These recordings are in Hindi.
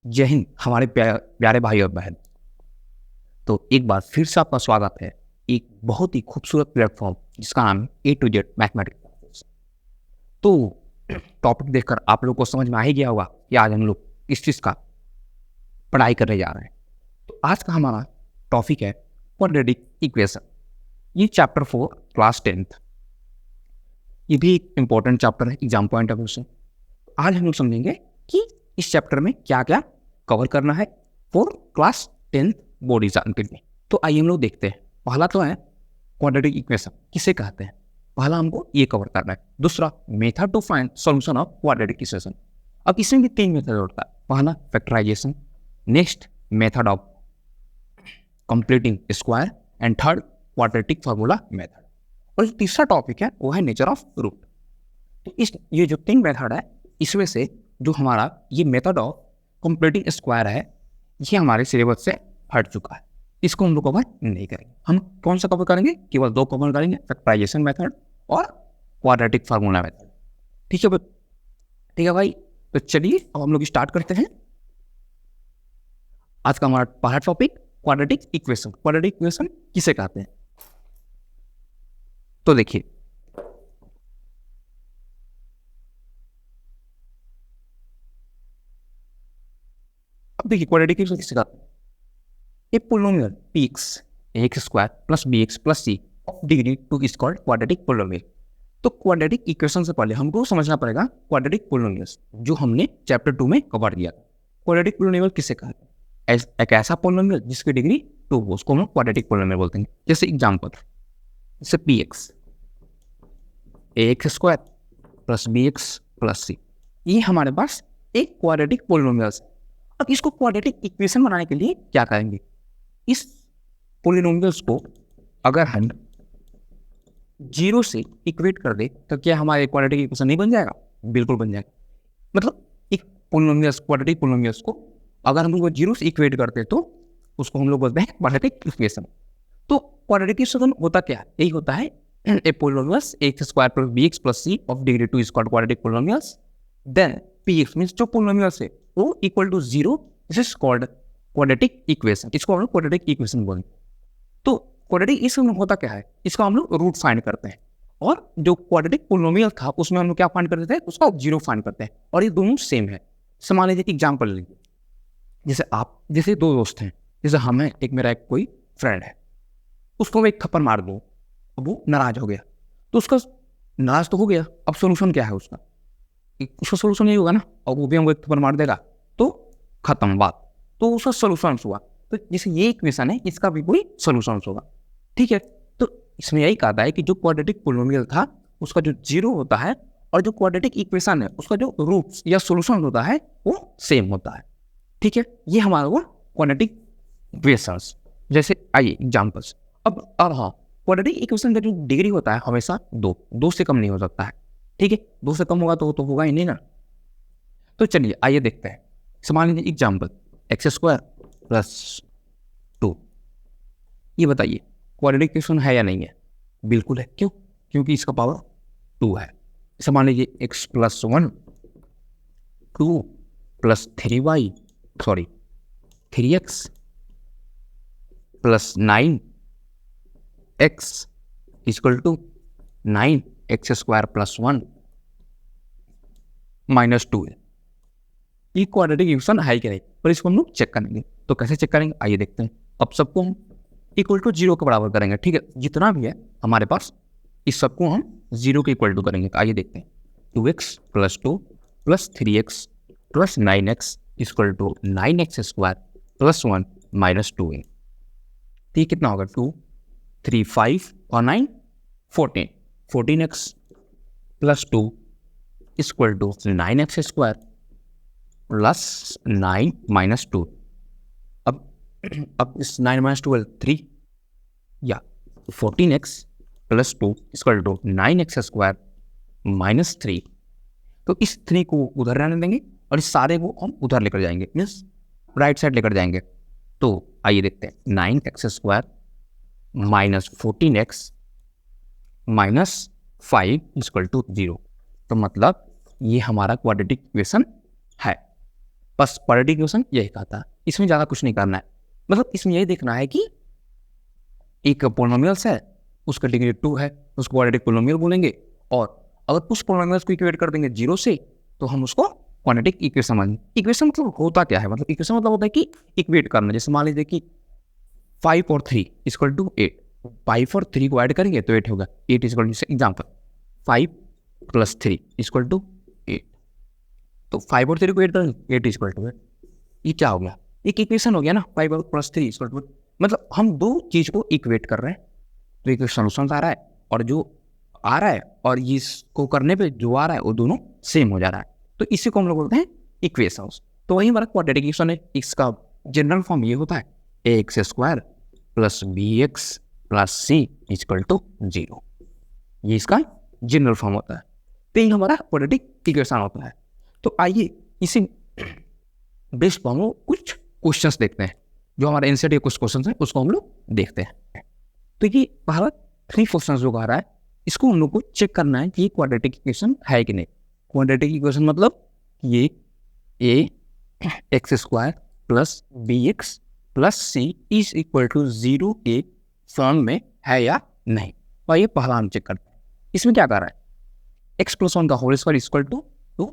जय हिंद हमारे प्यारे भाई और बहन। तो एक बार फिर से आपका स्वागत है एक बहुत ही खूबसूरत प्लेटफॉर्म जिसका नाम है ए टू जेड मैथमेटिक्स। तो टॉपिक देखकर आप लोग को समझ में आ ही गया होगा कि आज हम लोग किस चीज़ का पढ़ाई करने जा रहे हैं। तो आज का हमारा टॉपिक है क्वाड्रेटिक इक्वेशन। ये चैप्टर 4 क्लास 10th। ये भी एक इम्पोर्टेंट चैप्टर है एग्जाम पॉइंट ऑफ व्यू से। आज हम लोग समझेंगे कि इस चैप्टर में क्या क्या कवर करना है for class 10th board exam के लिए। तो आइए हम लोग देखते हैं। पहला तो है क्वाड्रेटिक इक्वेशन किसे कहते हैं, पहला हमको ये कवर करना है। दूसरा method to find solution of quadratic equation. अब इसमें भी 3 मेथड होता है। पहला factorisation, next method of completing square and third quadratic formula method. और तीसरा टॉपिक है वो है नेचर ऑफ रूट। तो ये जो 3 मेथड है इसमें से जो हमारा ये मेथड ऑफ कंप्लीटिंग स्क्वायर है ये हमारे सिलेबस से हट चुका है, इसको हम लोग कवर नहीं करेंगे। हम कौन सा कवर करेंगे? केवल 2 कवर करेंगे, फैक्टराइजेशन मेथड और क्वाड्रेटिक फार्मूला मेथड। ठीक है भाई। तो चलिए अब हम लोग स्टार्ट करते हैं। आज का हमारा पहला topic quadratic equation. Quadratic equation किसे कहते हैं? तो देखिए, अब देखिए क्वाड्रेटिक इक्वेशन किसे कहते हैं? A polynomial px ax square plus bx plus c of degree 2 is called quadratic polynomial। तो क्वाड्रेटिक इक्वेशन से पहले हमको समझना पड़ेगा क्वाड्रेटिक पोलिनोमियल्स जो हमने चैप्टर 2 में कवर किया था। क्वाड्रेटिक पोलिनोमियल किसे कहते हैं? एक ऐसा पोलिनोमियल जिसकी डिग्री 2 हो उसको हम क्वाड्रेटिक पोलिनोमियल बोलते हैं। जैसे एग्जांपल, जैसे px ax square plus bx plus c, ये हमारे पास एक क्वाड्रेटिक पोलिनोमियल्स है। अब इसको क्वाड्रेटिक इक्वेशन बनाने के लिए क्या करेंगे? इस पोलिनोमियल्स को अगर हम 0 से इक्वेट कर दे तो क्या हमारे क्वाड्रेटिक इक्वेशन नहीं बन जाएगा? बिल्कुल बन जाएगा। मतलब एक पोलिनोमियल्स क्वाड्रेटिक पोलिनोमियल्स को अगर हम लोग 0 से इक्वेट करते तो उसको हम लोग बोलते हैं क्वाड्रेटिक इक्वेशन। तो क्वाड्रेटिक इक्वेशन होता क्या है? यही होता है a polynomials x square plus bx plus c of degree 2 is called quadratic polynomials. Then px means जो पोलिनोमियल्स है वो equal to 0, this is called quadratic equation. इसको हम लोग क्वाड्रेटिक इक्वेशन बोलेंगे। तो क्वाड्रेटिक इक्वेशन होता क्या है? इसका हम लोग रूट फाइंड करते हैं और जो क्वाड्रेटिक पोलिनोमियल था उसमें हम लोग क्या फाइंड करते थे? उसका 0 फाइंड करते हैं। और ये दोनों सेम है। मान लीजिए एग्जाम्पल लीजिए, जैसे 2 दोस्त हैं, जैसे हम हैं, एक मेरा एक कोई फ्रेंड है, उसको मैं एक थप्पड़ मार दूँ, वो नाराज हो गया, तो उसका नाराज तो हो गया। अब सोल्यूशन क्या है उसका? उसका सोल्यूशन यही होगा ना, और वो भी हमको एक थप्पड़ मार देगा तो खत्म बात। तो उसका सोल्यूशन हुआ। तो जैसे ये इक्वेशन है इसका भी कोई सोल्यूशन होगा। ठीक है। तो इसमें यही कहा है कि जो क्वाड्रेटिक पोलिनोमियल था उसका जो 0 होता है और जो क्वाड्रेटिक इक्वेशन है उसका जो रूट्स या सोल्यूशन होता है वो सेम होता है। ठीक है। ये हमारा वो क्वाड्रेटिक इक्वेशंस। जैसे आइए एग्जांपल्स। अब हाँ, क्वाड्रेटिक इक्वेशन का जो डिग्री होता है हमेशा 2 से कम नहीं हो सकता है। ठीक है। 2 से कम होगा तो होगा ही नहीं ना। तो चलिए आइए देखते हैं। मान लीजिए एग्जाम्पल एक्स स्क्वायर प्लस 2। ये बताइए क्वाड्रेटिक इक्वेशन है या नहीं है? बिल्कुल है। क्यों? क्योंकि इसका पावर 2 है। मान लीजिए x plus 1 2 plus 3x plus 9x equal to 9x square plus 1 minus 2 है। ये क्वाड्रेटिक इक्वेशन है कि नहीं, पर इसको हम लोग चेक करेंगे। तो कैसे चेक करेंगे आइए देखते हैं। अब सबको हम इक्वल टू 0 के बराबर करेंगे। ठीक है। जितना भी है हमारे पास इस सबको हम 0 के इक्वल टू करेंगे। आइए देखते हैं। 2x plus 2 plus 3x plus 9x equal to 9x square plus 1 minus 2 है। तो ये कितना होगा? 2 3 5 और 9 14। 14x plus 2 equal to 9x square plus 9 minus 2। अब इस 9 माइनस 2 3 या 14x plus 2 equal to 9x square minus 3। तो इस 3 को उधर रहने देंगे और इस सारे को हम उधर लेकर जाएंगे, मीन्स राइट साइड लेकर जाएंगे। तो आइए देखते हैं। 9x square minus 14x minus 5 equal to 0। तो मतलब ये हमारा क्वाड्रेटिक इक्वेशन है। बस क्वाड्रेटिक इक्वेशन यही कहता है, इसमें ज़्यादा कुछ नहीं करना है। मतलब इसमें यही देखना है कि एक पोलिनोमियल्स है, उसका डिग्री 2 है, उसको क्वाड्रेटिक पोलिनोमियल बोलेंगे, और अगर कुछ पोलिनोमियल्स को इक्वेट कर देंगे 0 से तो हम उसको क्वाड्रेटिक इक्वेशन मानेंगे। इक्वेशन मतलब होता क्या है, मतलब इक्वेशन मतलब होता है कि इक्वेट करना। जैसे मान लीजिए कि 5 और 3 इक्वल टू 8, 5 और 3 को ऐड करेंगे तो 8 होगा। 8 equal to example 5 + 3 equal to 8, तो 5 और 3 को ऐड करेंगे 8 इक्वल टू 8। ये क्या हो गया, एक इक्वेशन हो गया ना, 5 और +3 इक्वल टू, मतलब हम दो चीज को इक्वेट कर रहे हैं तो एक सोल्यूशन आ रहा है, और जो आ रहा है और इसको करने पे जो आ रहा है वो दोनों सेम हो जा रहा है, तो इसी को हम लोग बोलते हैं इक्वेशंस। तो वही हमारा क्वाड्रेटिक इक्वेशन है। इसका जनरल फॉर्म ये होता है ax² + bx + c equal to 0। ये इसका जनरल फॉर्म होता है, तो ये हमारा क्वाड्रेटिक इक्वेशन होता है। तो आइए इसी बेस्ड पर हम लोग कुछ क्वेश्चंस देखते हैं, जो हमारे एनसीईआरटी के कुछ क्वेश्चंस हैं उसको हम लोग देखते हैं। तो ये पहला 3 क्वेश्चंस जो आ रहा है, इसको हम लोग को चेक करना है कि ये क्वाड्रेटिक इक्वेशन है कि नहीं। क्वाड्रेटिक इक्वेशन मतलब ये ax² + bx + c is equal to 0 के फॉर्म में है या नहीं। और ये पहला हम चेक करते हैं। इसमें क्या कर रहा है, x + 1 का whole square equal to 2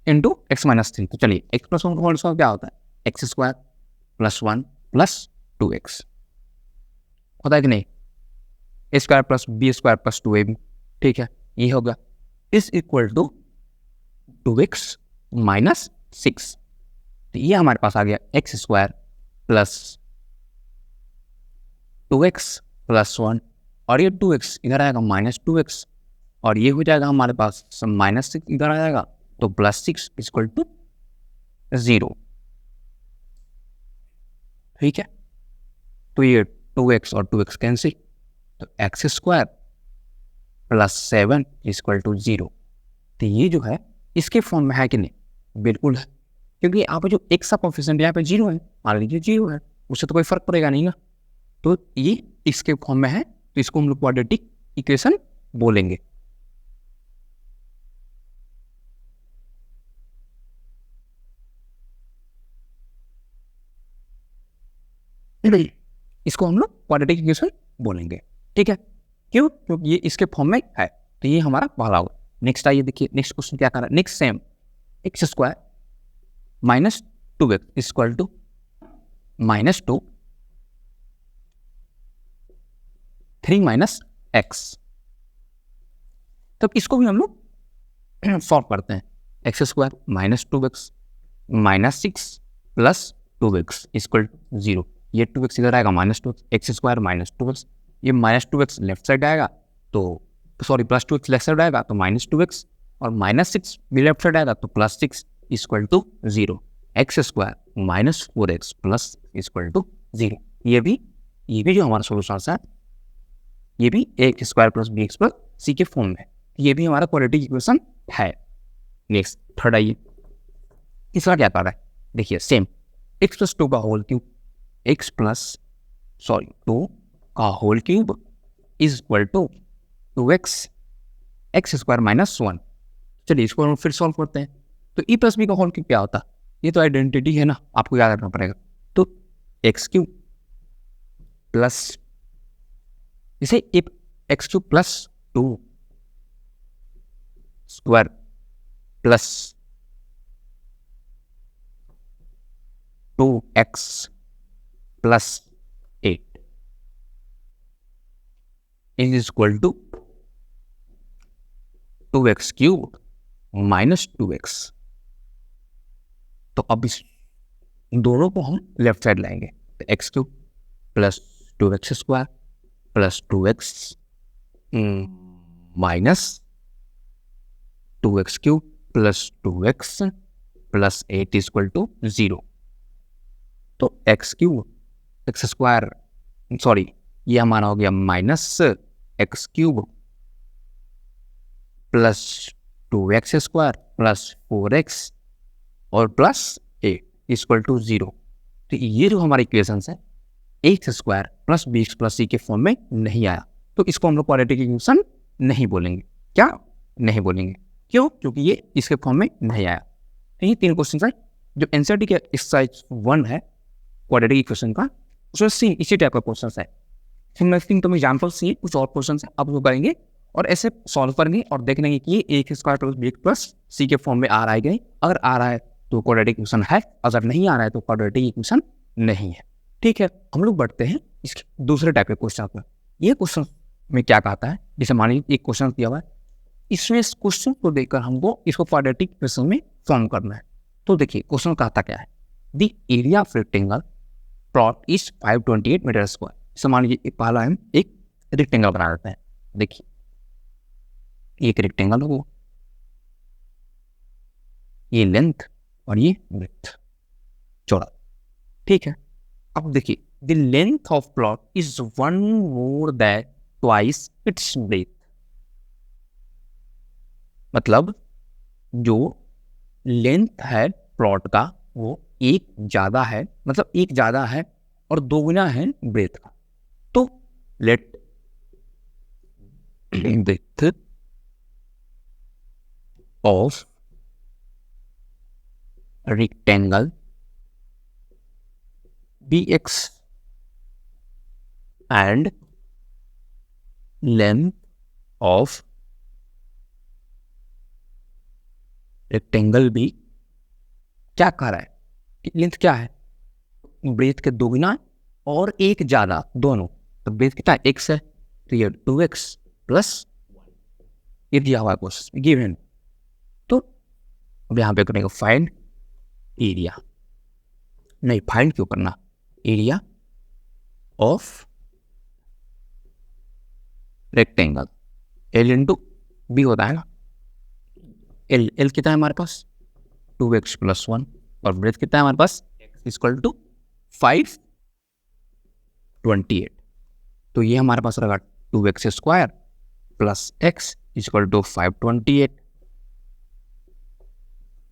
× x - 3। तो चलिए x + 1 का होल स्क्वायर क्या होता है, x² + 1 + 2x होता है कि नहीं, a² + b² + 2ab, ठीक है, ये होगा इज इक्वल टू 2x - 6। तो ये हमारे पास आ गया x² + 2x + 1, और ये 2x इधर आएगा -2x, और ये हो जाएगा हमारे पास -6 इधर आ जाएगा, तो +6 इक्वल टू 0, ठीक है। तो ये 2x और 2x कैंसिल, तो x² + 7 इक्वल टू 0। तो ये जो है इसके फॉर्म में है कि नहीं, बिल्कुल है, क्योंकि यहाँ पे जो x का कोफिशिएंट यहाँ पे 0 है, मान लीजिए 0 है, उससे तो कोई फर्क पड़ेगा नहीं ना। तो ये इसके फॉर्म में है, तो इसको हम लोग क्वाड्रेटिक इक्वेशन बोलेंगे। इसको हम लोग क्वाड्रेटिक इक्वेशन बोलेंगे, ठीक है। क्यों, क्योंकि ये इसके फॉर्म में है, तो ये हमारा पहला होगा। नेक्स्ट आइए देखिए, नेक्स्ट क्वेश्चन क्या कर रहा है, next same x² - 2x equal to -2 3 - x। तब इसको भी हम लोग सॉल्व करते हैं। x² - 2x -6 + 2x equal to 0। ये 2x इधर आएगा -2x, x² - 2x, ये -2x लेफ्ट साइड आएगा, तो सॉरी +2x लेफ्ट साइड आएगा तो -2x, और -6 भी लेफ्ट साइड आएगा तो +6 equal to 0। x² - 4x + equal to 0। ये भी जो हमारा सोल्यूशन है, ये भी ax² + bx + c के फॉर्म में, ये भी हमारा क्वाड्रेटिक इक्वेशन है। नेक्स्ट थर्ड आइए, इसका क्या कर रहा है, देखिए सेम x + 2 का होल क्यूब, x + 2 का whole cube is equal to 2x x² - 1। चलिए इसको हम फिर सॉल्व करते हैं। तो e + b का होल क्यूब क्या होता है, ये तो आइडेंटिटी है ना, आपको याद रखना पड़ेगा। तो x³ प्लस इसे x³ + 2 square plus 2x + 8 is equal to 2x³ - 2x। तो अब इस दोनों को हम लेफ्ट साइड लाएंगे, तो x³ + 2x² + 2x - 2x³ + 2x + 8 equal to 0। तो x³ x², ये हमारा हो गया -x³ + 2x² + 4x और +8 इक्वल टू 0। तो ये जो हमारी इक्वेशन है x² + bx + c के फॉर्म में नहीं आया, तो इसको हम लोग क्वाड्रेटिक इक्वेशन नहीं बोलेंगे। क्या नहीं बोलेंगे, क्यों, क्योंकि ये इसके फॉर्म में नहीं आया। तो ये 3 क्वेश्चन है, जो एनसीईआरटी के एक्सरसाइज 1 है क्वाड्रेटिक इक्वेशन का, उसमें सेम इसी टाइप का क्वेश्चन है। सिमिलर तुम एग्जाम्पल सी कुछ और क्वेश्चन है, अब वो करेंगे और ऐसे सॉल्व करेंगे और देख लेंगे कि a x square plus b x plus c के फॉर्म में आ रहा है कि नहीं। अगर आ रहा है तो क्वाड्रेटिक इक्वेशन है, अगर नहीं आ रहा है तो क्वाड्रेटिक इक्वेशन नहीं है। ठीक है, हम लोग बढ़ते हैं इसके दूसरे टाइप के क्वेश्चन पर। ये क्वेश्चन में क्या कहता है, जैसे मान लीजिए एक क्वेश्चन दिया हुआ है, इसमें इस क्वेश्चन को देखकर हमको इसको क्वाड्रेटिक इक्वेशन में फॉर्म करना है। तो देखिए क्वेश्चन कहता क्या है, the area of rectangle plot is 528 metre square. जैसे मान लीजिए पहला हम एक रेक्टेंगल बना देते हैं। देखिए एक रेक्टेंगल हो, ये लेंथ और ये ब्रेथ, चौड़ा। ठीक है, अब देखिए the length of plot is 1 more than twice its breath. मतलब जो लेंथ है प्लॉट का वो एक ज्यादा है, मतलब एक ज्यादा है और 2 गुना है ब्रेथ का। तो let breadth of rectangle bx and length of rectangle भी क्या कह रहा है कि लेंथ क्या है, ब्रेथ के 2 गुना और एक ज्यादा, दोनों। तो ब्रेथ कितना है, x है, तो ये 2x प्लस ये दिया हुआ क्वेश्चन गिवन। तो अब यहां पे करेंगे फाइंड एरिया, नहीं फाइंड क्यों करना, area of rectangle. L into b होता है ना, एल कितना है हमारे पास 2x प्लस 1 और ब्रेथ कितना है हमारे पास x इक्वल टू 528। तो ये हमारे पास रहेगा 2x square plus x equal to 528,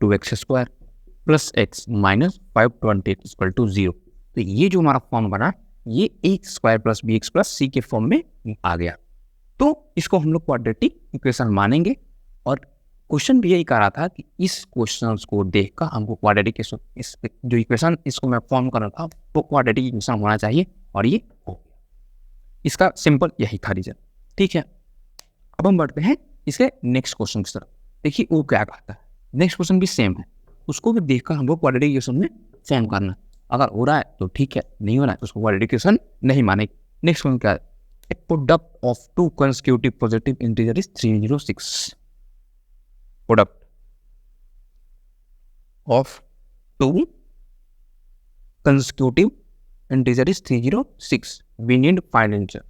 2x square plus x minus 528 equal to 0। तो ये जो हमारा फॉर्म बना ये x square plus b x plus c के फॉर्म में आ गया। तो इसको हम लोग क्वाड्रेटिक इक्वेशन मानेंगे। और क्वेश्चन भी यही कह रहा था कि इस क्वेश्चन को देखकर हमको क्वाड्रेटिक इस जो इक्वेशन इसको मैं फॉर्म कर रहा था वो क्वाड्रेटिक इक्वेशन होना चाहिए, और ये हो गया। इसका सिंपल यही था रीजन। ठीक है, अब हम बढ़ते हैं इसके नेक्स्ट क्वेश्चन की तरफ। देखिए वो क्या कहता है, नेक्स्ट क्वेश्चन भी सेम है, उसको भी देखकर हमको क्वाड्रेटिक इक्वेशन में फॉर्म करना। अगर हो रहा है तो ठीक है, नहीं हो रहा है तो उसको क्वाड्रेटिक इक्वेशन नहीं मानेंगे। नेक्स्ट क्वेश्चन क्या है, a product of 2 consecutive positive integer is 306. Product of 2 consecutive integer is 306. We need find integer.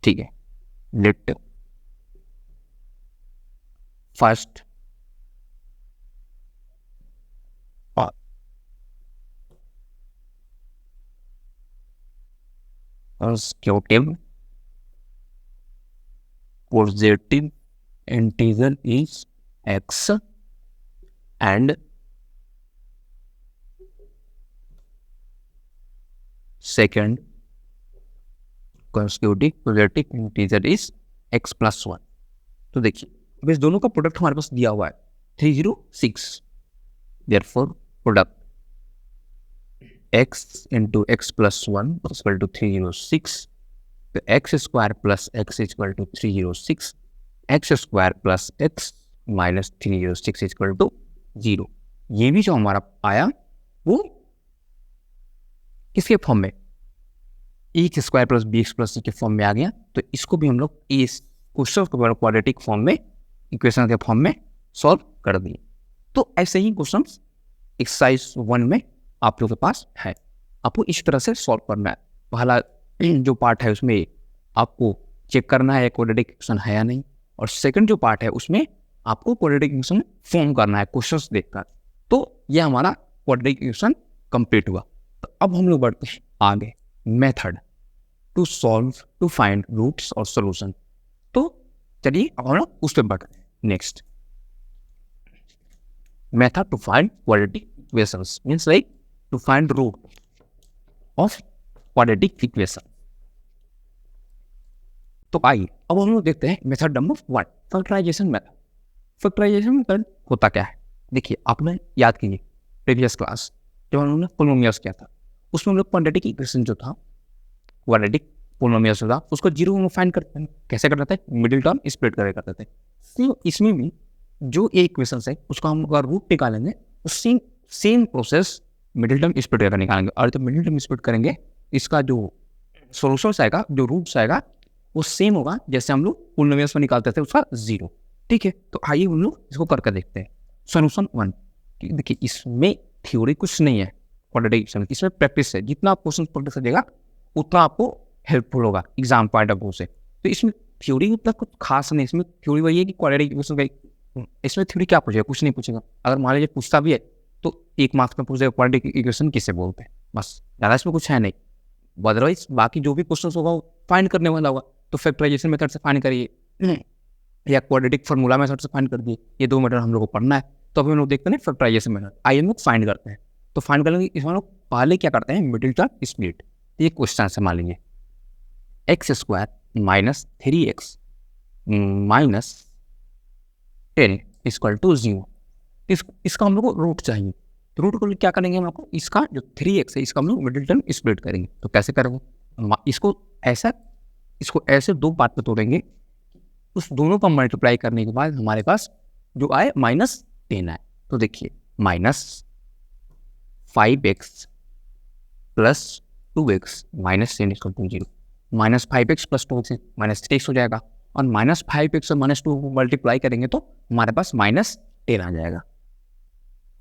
ठीक है, let first consecutive positive integer is x and second consecutive positive integer is x plus 1। तो देखिए अब इस दोनों का प्रोडक्ट हमारे पास दिया हुआ है 306, therefore product x into x plus 1 is equal to 306। तो x square plus x equal to 306, x square plus x minus 306 equal to 0। ये भी जो हमारा आया वो किसके फॉर्म में, x square plus b x plus c के फॉर्म में आ गया। तो इसको भी हम लोग इस क्वेश्चन को क्वाड्रेटिक फॉर्म में, इक्वेशन के फॉर्म में सॉल्व कर दिए। तो ऐसे ही क्वेश्चन एक्सरसाइज 1 में आप लोगों के पास है, आपको इस तरह से सॉल्व करना है। पहला जो पार्ट है उसमें आपको चेक करना है क्वाड्रेटिक इक्वेशन है या नहीं, और सेकंड जो पार्ट है उसमें आपको क्वाड्रेटिक इक्वेशन फॉर्म करना है क्वेश्चंस देखकर। तो ये हमारा क्वाड्रेटिक इक्वेशन कंप्लीट हुआ। तो अब हम लोग बढ़ते हैं आगे, method to solve to find roots और सॉल्यूशन। तो चलिए अब हम लोग उस पर बढ़ते हैं। Next method to find quadratic equations means like to find root of quadratic equation. तो आइए अब हम लोग देखते हैं method number 1, factorisation method. Factorisation method होता क्या है, देखिए आपने याद कीजिए प्रीवियस क्लास जब हम लोगों ने पोलिनोमियल्स किया था, उसमें हम लोग क्वाड्रेटिक इक्वेशन जो था, क्वाड्रेटिक पोलिनोमियल्स जो था, उसको जीरो में फाइंड करते हैं। कैसे करते थे? मिडिल टर्म स्प्लिट करके करते थे। तो इसमें भी जो ए इक्वेशन है उसको हम अगर रूट निकालेंगे तो same process middle term split करके निकालेंगे, और जब मिडिल टर्म स्प्लिट करेंगे इसका जो सोल्यूशन आएगा, जो रूट्स आएगा, वो सेम होगा जैसे हम लोग पोलिनोमियल्स में निकालते थे उसका जीरो। ठीक है, तो आइए हम लोग इसको करके देखते हैं। सोल्यूशन 1, देखिए इसमें थ्योरी कुछ नहीं है क्वाड्रेटिक इक्वेशन, इसमें प्रैक्टिस है। जितना आप क्वेश्चन प्रैक्टिस करिएगा उतना आपको हेल्पफुल होगा एग्जाम पॉइंट ऑफ व्यू से। तो इसमें थ्योरी उतना कुछ खास नहीं, इसमें थ्योरी वही है कि क्वाड्रेटिक इक्वेशन का, इसमें थ्योरी क्या पूछेगा? कुछ नहीं पूछेगा। अगर मान लीजिए पूछता भी है तो 1 मार्क्स में पूछेगा क्वाड्रेटिक इक्वेशन किसे बोलते हैं, बस, ज़्यादा इसमें कुछ है नहीं। अदरवाइज बाकी जो भी क्वेश्चन होगा वो फाइंड करने वाला होगा। तो फैक्टराइजेशन मेथड से फाइंड करिए या क्वाड्रेटिक फार्मूला मेथड से फाइंड कर दिए, ये 2 मेथड हम लोग को पढ़ना है। तो अभी हम लोग देखते हैं फैक्टराइजेशन मेथड। आइए हम लोग फाइंड करते हैं। तो फाइंड करेंगे इसमें हम लोग पहले क्या करते हैं? Middle term split. ये क्वेश्चन से मान लीजिए x square minus 3x minus 10 equal to 0। इसका हम लोग को रूट चाहिए। तो रूट को क्या करेंगे? हम आपको इसका जो 3x है इसका हम लोग मिडिल टर्म स्प्लिट करेंगे। तो कैसे करेंगे? इसको ऐसे 2 पार्ट में तोड़ेंगे, उस दोनों का मल्टीप्लाई करने के बाद हमारे पास जो आए -10 आए। तो देखिए -5x plus 2x minus 10 equal to 0। -5x plus 2x -3x हो जाएगा, और -5x और -2 को मल्टीप्लाई करेंगे तो हमारे पास -10 आ जाएगा।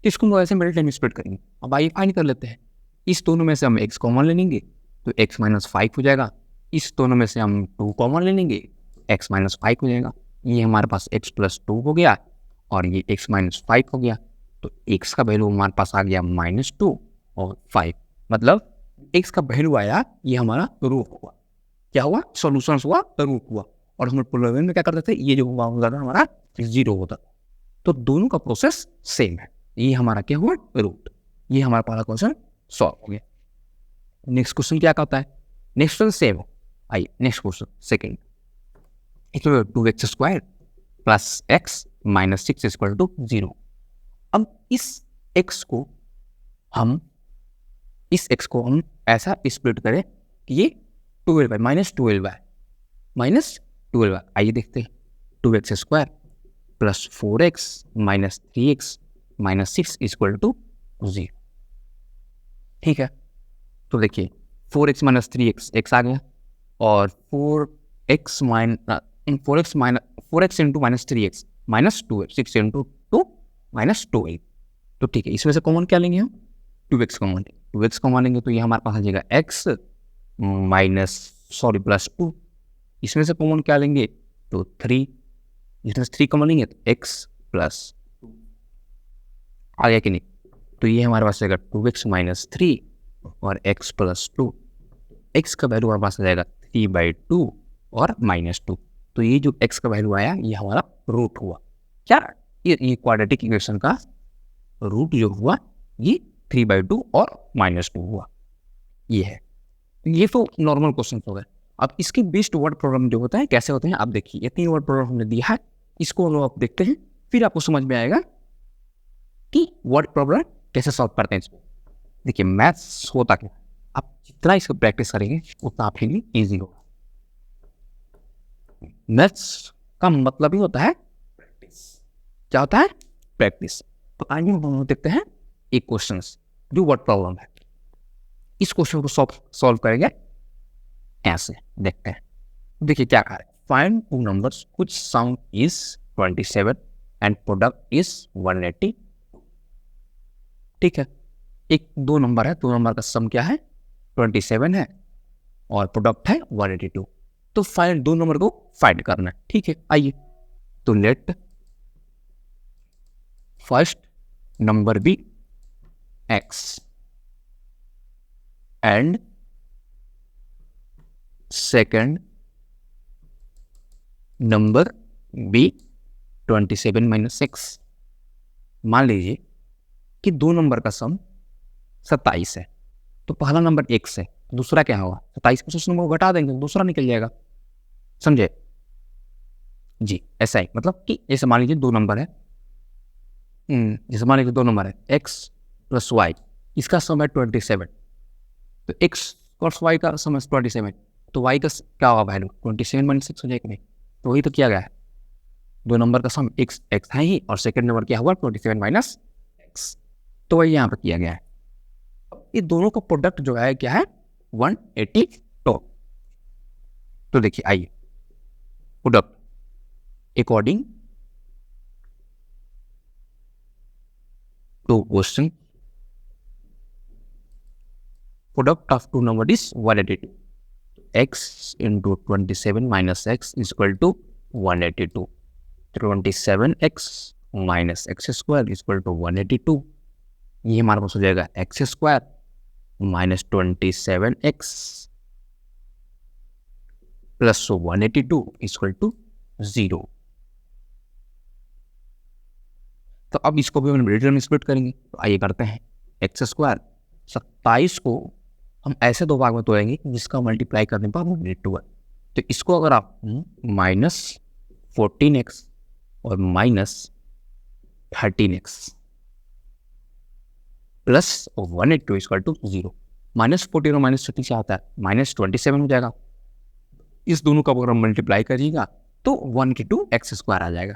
इसको हम ऐसे मिडिल टर्म स्प्लिट करेंगे। अब आइए फाइंड कर लेते हैं। इस दोनों में से हम x कॉमन ले लेंगे तो x -5 हो जाएगा। इस दोनों में से हम 2 कॉमन ले लेंगे, x -5 हो जाएगा। ये हमारे पास x प्लस 2 हो गया और ये x -5 हो गया। तो x का वैल्यू हमारे पास आ गया -2 और 5, मतलब x का वैल्यू आया, ये हमारा रूट हुआ। क्या हुआ? सॉल्यूशन हुआ, रूट हुआ। और हम पोलिनोमियल में क्या करते थे? ये जो हुआ होता था हमारा 0 होता था। तो दोनों का प्रोसेस सेम है। ये हमारा क्या हुआ? रूट। ये हमारा पहला क्वेश्चन सॉल्व हो गया। नेक्स्ट क्वेश्चन क्या कहता है? नेक्स्ट क्वेश्चन सेम हो। आइए next question second. 2x square plus x minus 6 equal to 0। अब इस x को हम ऐसा स्प्लिट करें कि ये 12 -12। आइए देखते हैं। 2x square plus 4x minus 3x minus 6 equal to 0। ठीक है, तो देखिए 4x माइनस 3x x आ गया, और 4x into minus 3x minus 2x, 6 into 2 minus 2a। तो ठीक है, इसमें से कॉमन क्या लेंगे हम? 2x कॉमन लेंगे तो ये हमारे पास आ जाएगा x प्लस 2। इसमें से कॉमन क्या लेंगे? तो 3, इसमें से 3 कॉमन लेंगे तो x प्लस 2 आ गया कि नहीं? तो ये हमारे पास आएगा 2x माइनस 3 और x प्लस 2। x का वैल्यू हमारे पास आ जाएगा 3/2 और -2। तो ये जो x का वैल्यू आया ये हमारा रूट हुआ। क्या? ये क्वाड्रेटिक इक्वेशन का रूट जो हुआ ये 3/2 और -2 हुआ। ये है। ये तो नॉर्मल क्वेश्चन हो गए। अब इसके बेस्ड वर्ड प्रॉब्लम जो होता है कैसे होते हैं आप देखिए। ये 3 वर्ड प्रॉब्लम हमने दिया है, इसको हम आप देखते हैं, फिर आपको समझ में आएगा कि वर्ड प्रॉब्लम कैसे सॉल्व करते हैं इसको। देखिए मैथ्स होता क्या, आप जितना इसको प्रैक्टिस करेंगे उतना आपके लिए ईजी होगा। मैथ्स का मतलब ही होता है प्रैक्टिस। क्या होता है? प्रैक्टिस। तो आइए हम देखते हैं एक क्वेश्चन जो वर्ड प्रॉब्लम है। इस क्वेश्चन को सॉल्व करेंगे ऐसे। देखते हैं। देखिए क्या कहा है? Find 2 numbers which some is 27 and product is 180। ठीक है, 2 नंबर है, 2 नंबर का सम क्या है? 27 है और प्रोडक्ट है 182। तो फाइंड 2 नंबर को फाइंड करना है। ठीक है, आइए तो let first number be x and second number be 27 minus 6। मान लीजिए कि 2 नंबर का सम 27 है, तो पहला नंबर x है, दूसरा क्या होगा? 27 को 6 नंबर को घटा देंगे, दूसरा निकल जाएगा। समझे जी? ऐसा ही, मतलब कि जैसे मान लीजिए 2 नंबर है, जैसे मान लीजिए 2 नंबर है x प्लस वाई, इसका सम है 27, तो एक्स कॉस वाई का सम है 27, तो वाई का क्या होगा वैल्यू 27 माइनस 6 हो जाएगा नहीं, तो वही तो किया गया है, दो नंबर का सम एक्स है ही और सेकंड नंबर क्या हुआ 27 माइनस एक्स, तो वही यहाँ पर किया गया है। ये दोनों का प्रोडक्ट जो है क्या है 182। तो देखिए आइए product according to question, product of two number is 182, x into 27 minus x is equal to 182, 27x minus x square is equal to 182, ये हमारे पास हो जाएगा x square minus 27x plus 182 equal to 0। तो अब इसको भी हम मिडिल में स्प्लिट करेंगे, तो आइए करते हैं। एक्स स्क्वायर 27 को हम ऐसे दो भाग में तोड़ेंगे जिसका मल्टीप्लाई करने पर वो नेगेटिव है, तो इसको अगर आप माइनस 14x और minus 13x plus 182 equal to 0, minus 14 और माइनस 13 से आता है माइनस 27 हो जाएगा, इस दोनों का अगर हम मल्टीप्लाई करिएगा तो 182 एक्स स्क्वायर आ जाएगा।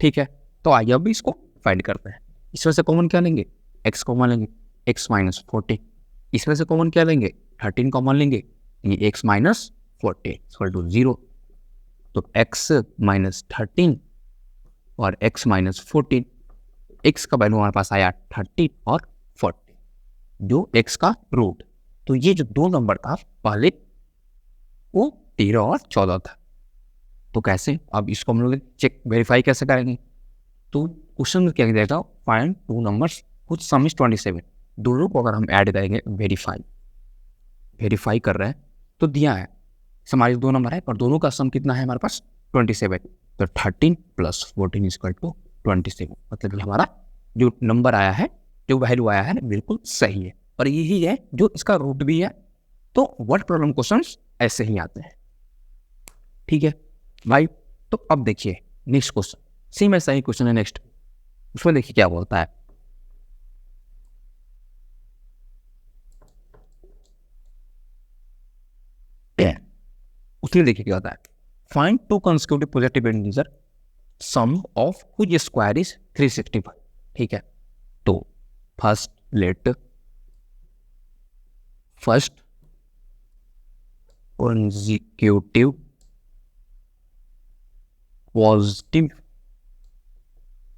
ठीक है, तो आइए अब इसको फाइंड करते हैं। इसमें से कॉमन क्या लेंगे, एक्स कॉमन लेंगे, एक्स माइनस 14, इसमें से कॉमन क्या लेंगे 13 कॉमन लेंगे, ये एक्स माइनस 14 इक्वल टू 0, तो एक्स माइनस 13 और एक्स माइनस 14, एक्स का वैल्यू हमारे पास आया 13 और 40 जो एक्स का रूट, तो ये जो दो नंबर था पहले वो 13 और 14 था। तो कैसे, अब इसको हम लोग चेक वेरीफाई कैसे करेंगे, तो क्वेश्चन में क्या देगा फाइंड टू नंबर्स कुछ सम इज 27, दोनों को अगर हम ऐड करेंगे वेरीफाई कर रहे हैं तो दिया है हमारे दो नंबर है और दोनों का सम कितना है हमारे पास 27, तो 13 प्लस 14 इक्वल टू 27, मतलब ये हमारा जो नंबर आया है जो वैल्यू आया है बिल्कुल सही है और यही है जो इसका रूट भी है। तो वर्ड प्रॉब्लम क्वेश्चंस ऐसे ही आते हैं। ठीक है भाई, तो अब देखिए नेक्स्ट क्वेश्चन, सेम ऐसा ही क्वेश्चन है नेक्स्ट, उसमें देखिए क्या बोलता है। उसमें देखिए क्या होता है, find two consecutive positive integer sum of which square is 365। ठीक है, तो first let first consecutive positive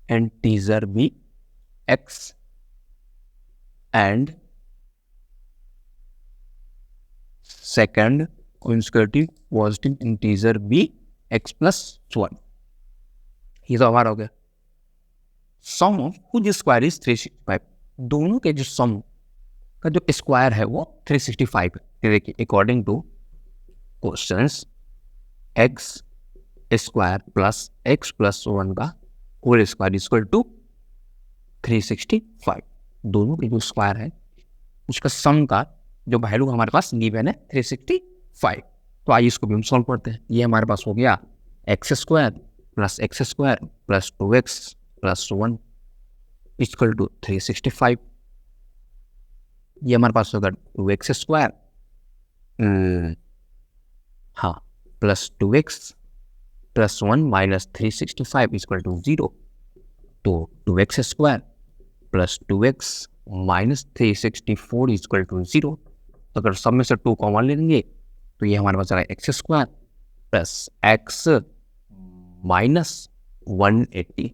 integer be x and second consecutive positive integer be x plus 1। ये तो हमारा हो गया। सम ऑफ व्हिच स्क्वायर इज 365, दोनों के जो सम का जो स्क्वायर है वो 365 है। देखिए according two questions x square plus x plus 1 का होल स्क्वायर इक्वल टू 365, दोनों के जो स्क्वायर है उसका सम का जो वैल्यू हमारे पास गिवन है 365। तो आइए इसको भी हम सॉल्व करते हैं। ये हमारे पास हो गया x square plus 2x plus 1 equal to 365, ये हमारे पास होगा 2x स्क्वायर हाँ plus 2x plus 1 minus 365 equal to 0, तो 2x square plus 2x minus 364 equal to 0। तो अगर सब में से 2 कॉमन लेंगे तो ये हमारे पास आ रहा है x square plus x minus 180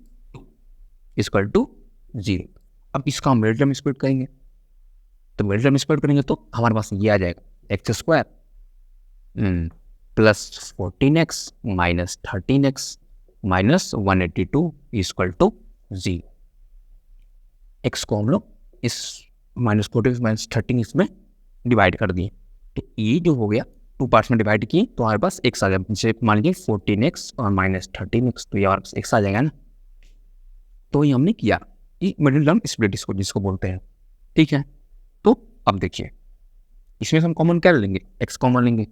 equal to 0। अब इसका हम मिडिल में स्प्लिट करेंगे, तो मिडिल में स्प्लिट करेंगे तो हमारे पास ये आ जाएगा x square plus 14x minus 13x minus 182 equal to 0। X को हम लोग इस माइनस 14 माइनस 13 इसमें डिवाइड कर दिए, तो ये जो हो गया 2 पार्ट्स में डिवाइड किए तो हमारे पास x आ गया, जैसे मान लीजिए 14x और माइनस 13x, तो ये हमारे पास x आ जाएगा ना। तो ये हमने किया, ये मिडिल टर्म स्प्लिट इसको जिसको बोलते हैं। ठीक है, तो अब देखिए इसमें से हम कॉमन क्या लेंगे, x कॉमन लेंगे,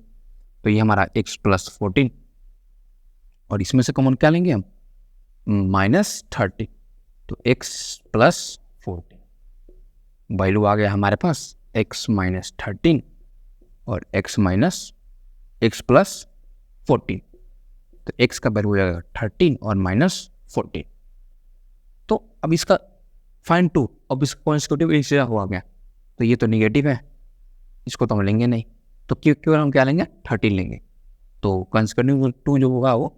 तो ये हमारा x प्लस 14 और इसमें से कॉमन क्या लेंगे हम माइनस 30, तो x प्लस 14 वैल्यू आ गया हमारे पास x माइनस 13 और x माइनस x प्लस 14। तो x का वैल्यू हो जाएगा 13 और माइनस 14। तो अब इसका फाइंड टू, अब इसका कॉन्स्टिट्यूटिव इससे हुआ गया, तो ये तो निगेटिव है, इसको तो हम लेंगे नहीं, तो क्यों हम क्या लेंगे 13 लेंगे। तो कॉन्स्टिट्यूटिव टू जो होगा वो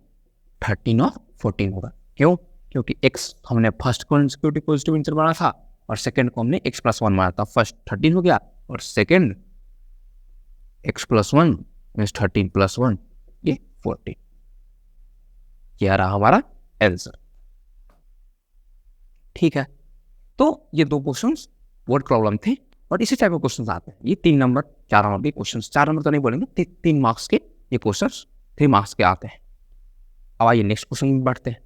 13 और 14 होगा। क्यों? क्योंकि x हमने फर्स्ट कॉन्स्टिट्यूटिव पॉजिटिव इंटीजर माना था और सेकंड को हमने x प्लस 1 माना था। फर्स्ट 13 हो गया और second x plus 1 means 13 plus 1 ये 14। क्या रहा हमारा आंसर। ठीक है, तो ये दो क्वेश्चंस वर्ड प्रॉब्लम थे और इसी टाइप के क्वेश्चंस आते हैं। ये 3 नंबर 4 नंबर के क्वेश्चंस, 4 नंबर तो नहीं बोलेंगे, 3 मार्क्स के ये क्वेश्चंस 3 मार्क्स के आते हैं। अब आइए नेक्स्ट क्वेश्चन में बढ़ते हैं।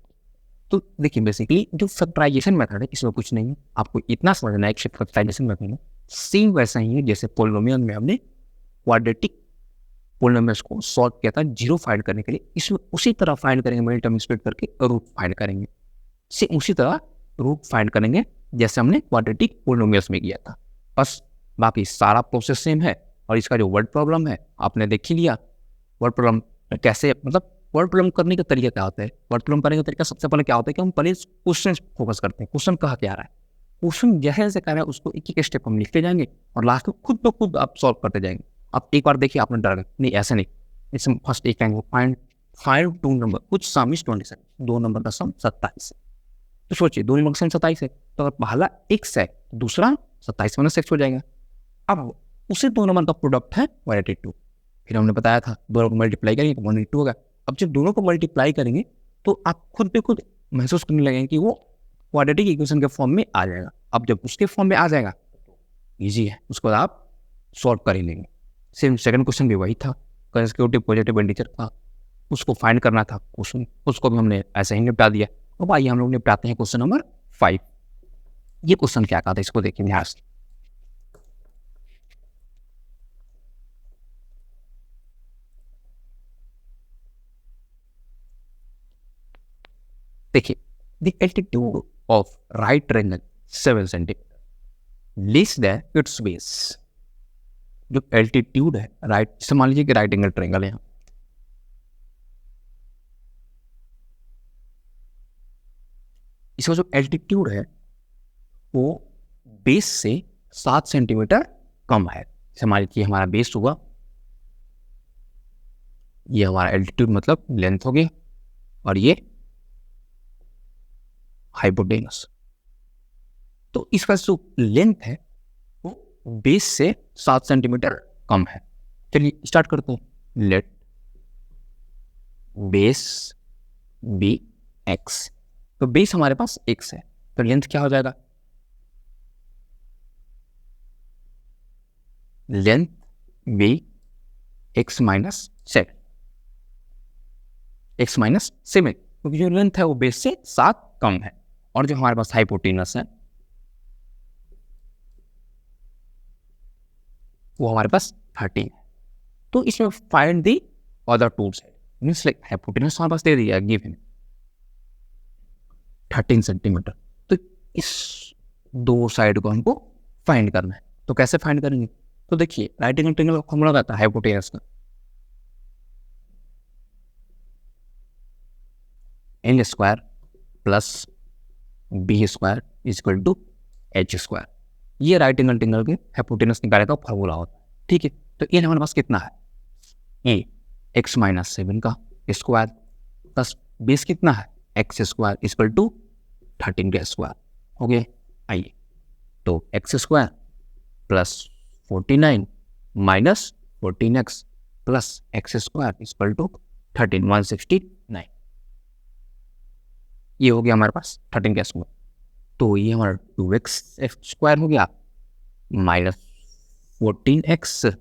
तो देखिए बेसिकली जो फैक्टराइजेशन मेथड है इसमें कुछ नहीं है, आपको इतना समझना है कि फैक्टराइजेशन मेथड में सेम वैसा ही है जैसे पोलिनोमियल में हमने क्वाड्रेटिक पोलिनोमियल्स को सॉल्व किया था जीरो फाइंड करने के लिए। इसमें उसी तरह फाइंड करेंगे, मिडिल टर्म स्प्लिट करके रूट फाइंड करेंगे, सेम उसी तरह रूट फाइंड करेंगे जैसे हमने क्वाड्रेटिक पोलिनोमियल्स में किया था। बस बाकी सारा प्रोसेस सेम है। और इसका जो वर्ड प्रॉब्लम है आपने देख ही लिया। वर्ड प्रॉब्लम कैसे, मतलब वर्ड प्रॉब्लम करने का तरीका क्या होता है। वर्ड प्रॉब्लम करने का तरीका सबसे पहले क्या होता है कि हम पहले क्वेश्चन फोकस करते हैं, क्वेश्चन कहा क्या रहा है, क्वेश्चन जैसे कह रहा है उसको एक एक स्टेप हम लिखते जाएंगे और लास्ट में खुद ब खुद आप सॉल्व करते जाएंगे। आप एक बार देखिए आपने डर नहीं, ऐसे नहीं, इसमें फर्स्ट एक आएंगे फाइंड 2 नंबर कुछ सम इज 27, 2 नंबर का सम 27 है। तो सोचिए 2 नंबर का सम 27 है, तो अगर पहला x है दूसरा 27 माइनस x हो जाएगा। अब उसे 2 नंबर का प्रोडक्ट है 182, फिर हमने बताया था दोनों को मल्टीप्लाई करेंगे तो 182 होगा। अब जब दोनों को मल्टीप्लाई करेंगे तो आप खुद पे खुद महसूस करने लगेंगे कि वो क्वाड्रेटिक इक्वेशन के फॉर्म में आ जाएगा। अब जब उसके फॉर्म में आ जाएगा इजी है, उसको आप सॉल्व कर ही लेंगे। सेम सेकंड क्वेश्चन भी वही था, कंसेक्यूटिव पॉजिटिव इंटीजर था, उसको फाइंड करना था क्वेश्चन, उसको भी हमने ऐसे ही निपटा दिया। अब आइए हम लोग निपटाते हैं क्वेश्चन नंबर 5। ये क्वेश्चन क्या कहा था इसको देखिए ध्यान से। देखिए the altitude of right triangle 7 centimetre less than it's base. जो एल्टीट्यूड है राइट, जैसे मान लीजिए कि राइट एंगल ट्रायंगल है यहाँ, इसका जो एल्टीट्यूड है वो बेस से 7 सेंटीमीटर कम है। जैसे मान लीजिए हमारा बेस हुआ, ये हमारा एल्टीट्यूड मतलब लेंथ हो गया और ये हाइपोटेनस। तो इसका जो लेंथ है वो बेस से 7 सेंटीमीटर कम है। चलिए स्टार्ट करते हैं। लेट बेस बी एक्स, तो बेस हमारे पास x है तो लेंथ क्या हो जाएगा, length be x minus 7, x minus 7, क्योंकि जो लेंथ है वो बेस से 7 कम है। और जो हमारे पास हाइपोटेनस है वो हमारे पास 13 है। तो इसमें find the other two side, means like hypotenuse हमारे पास दे दिया गिवन 13 सेंटीमीटर। तो इस दो साइड को हमको फाइंड करना है। तो कैसे फाइंड करेंगे, तो देखिए राइट एंगल ट्रायंगल का फॉर्मूला रहता है हाइपोटेनस का, l square plus b square equal to h square. ये राइट एंगल ट्रायंगल के हाइपोटेनस निकालने का फॉर्मूला होता है। ठीक है, तो ये हमारे पास कितना है, ए एक्स माइनस 7 का स्क्वायर प्लस बेस कितना है एक्स स्क्वायर इक्वल टू 13 का स्क्वायर हो गया। आइए तो x square plus 49 minus 14x प्लस एक्स स्क्वायर इक्वल टू 13 169, ये हो गया हमारे पास 13 का स्क्वायर। तो ये हमारा 2x स्क्वायर हो गया माइनस 14x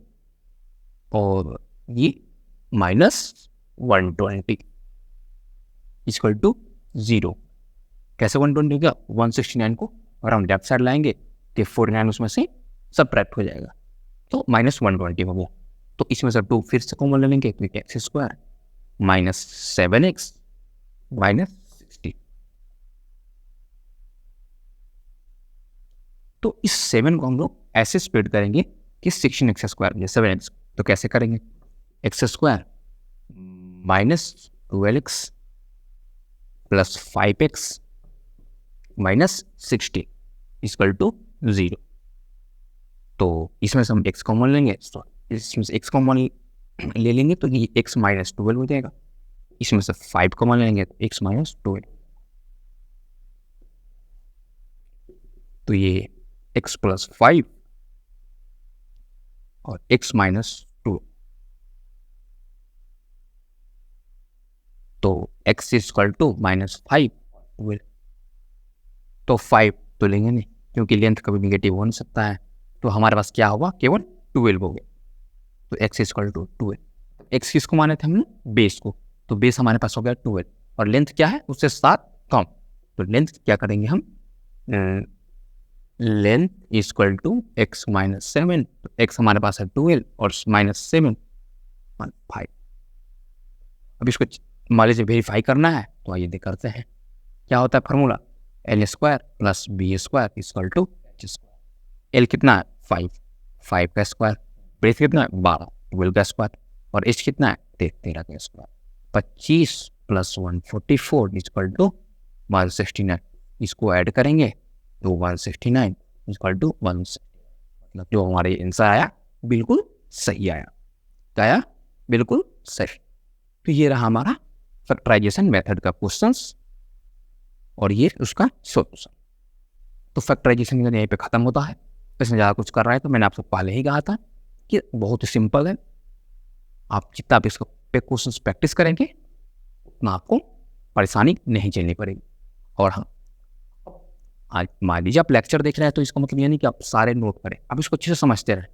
और ये माइनस 120 इक्वल टू 0। कैसे 120 हो गया, 169 को और हम लेफ्ट साइड लाएंगे तो 49 उसमें से सबट्रैक्ट हो जाएगा तो माइनस 120 हो गया। तो इसमें से 2 फिर से कॉमन ले लेंगे तो x square minus 7x minus 60। तो इस 7 को हम लोग ऐसे स्प्लिट करेंगे कि 16x स्क्वायर में 7x। तो कैसे करेंगे? X square minus 12x plus 5x minus 60 equal to 0। तो इसमें से हम x कॉमन लेंगे, तो इसमें से x कॉमन ले लेंगे तो ये x माइनस 12 हो जाएगा। इसमें से 5 कॉमन लेंगे तो x माइनस 12, तो ये x प्लस 5 और x माइनस 2, तो x इक्वल टू माइनस 5। तो 5 तो लेंगे नहीं क्योंकि लेंथ कभी निगेटिव हो नहीं सकता है, तो हमारे पास क्या होगा? केवल 12 हो गया। तो x इक्वल टू 12। x किसको माने थे हमने? बेस को। तो बेस हमारे पास हो गया 12 और लेंथ क्या है? उससे 7 कम। तो लेंथ क्या करेंगे हम? Length equal to x minus 7। तो x हमारे पास है 12 और माइनस 7 5। अब इसको मान लीजिए वेरीफाई करना है, तो आइए देख करते हैं क्या होता है formula. L square plus b square equal to h square. L कितना है? 5 का स्क्वायर, ब्रेथ कितना है? 12, 12 का स्क्वायर, और एच कितना है? 13 का स्क्वायर। 25 plus 144 equal to 169। इसको ऐड करेंगे तो 169 इक्वल टू 160। मतलब जो हमारे आंसर आया बिल्कुल सही आया। क्या आया? बिल्कुल सही। तो ये रहा हमारा फैक्टराइजेशन मेथड का क्वेश्चंस और ये उसका सॉल्यूशन। तो फैक्टराइजेशन यहीं पे खत्म होता है, इसमें ज़्यादा कुछ कर रहा है तो मैंने आपको पहले ही कहा था कि बहुत ही सिंपल है। आप जितना आप इसको पे क्वेश्चंस प्रैक्टिस करेंगे उतना आपको परेशानी नहीं झेलनी पड़ेगी। और हाँ, आज मान लीजिए आप लेक्चर देख रहे हैं तो इसका मतलब ये नहीं कि आप सारे नोट करें, आप इसको अच्छे से समझते रहें।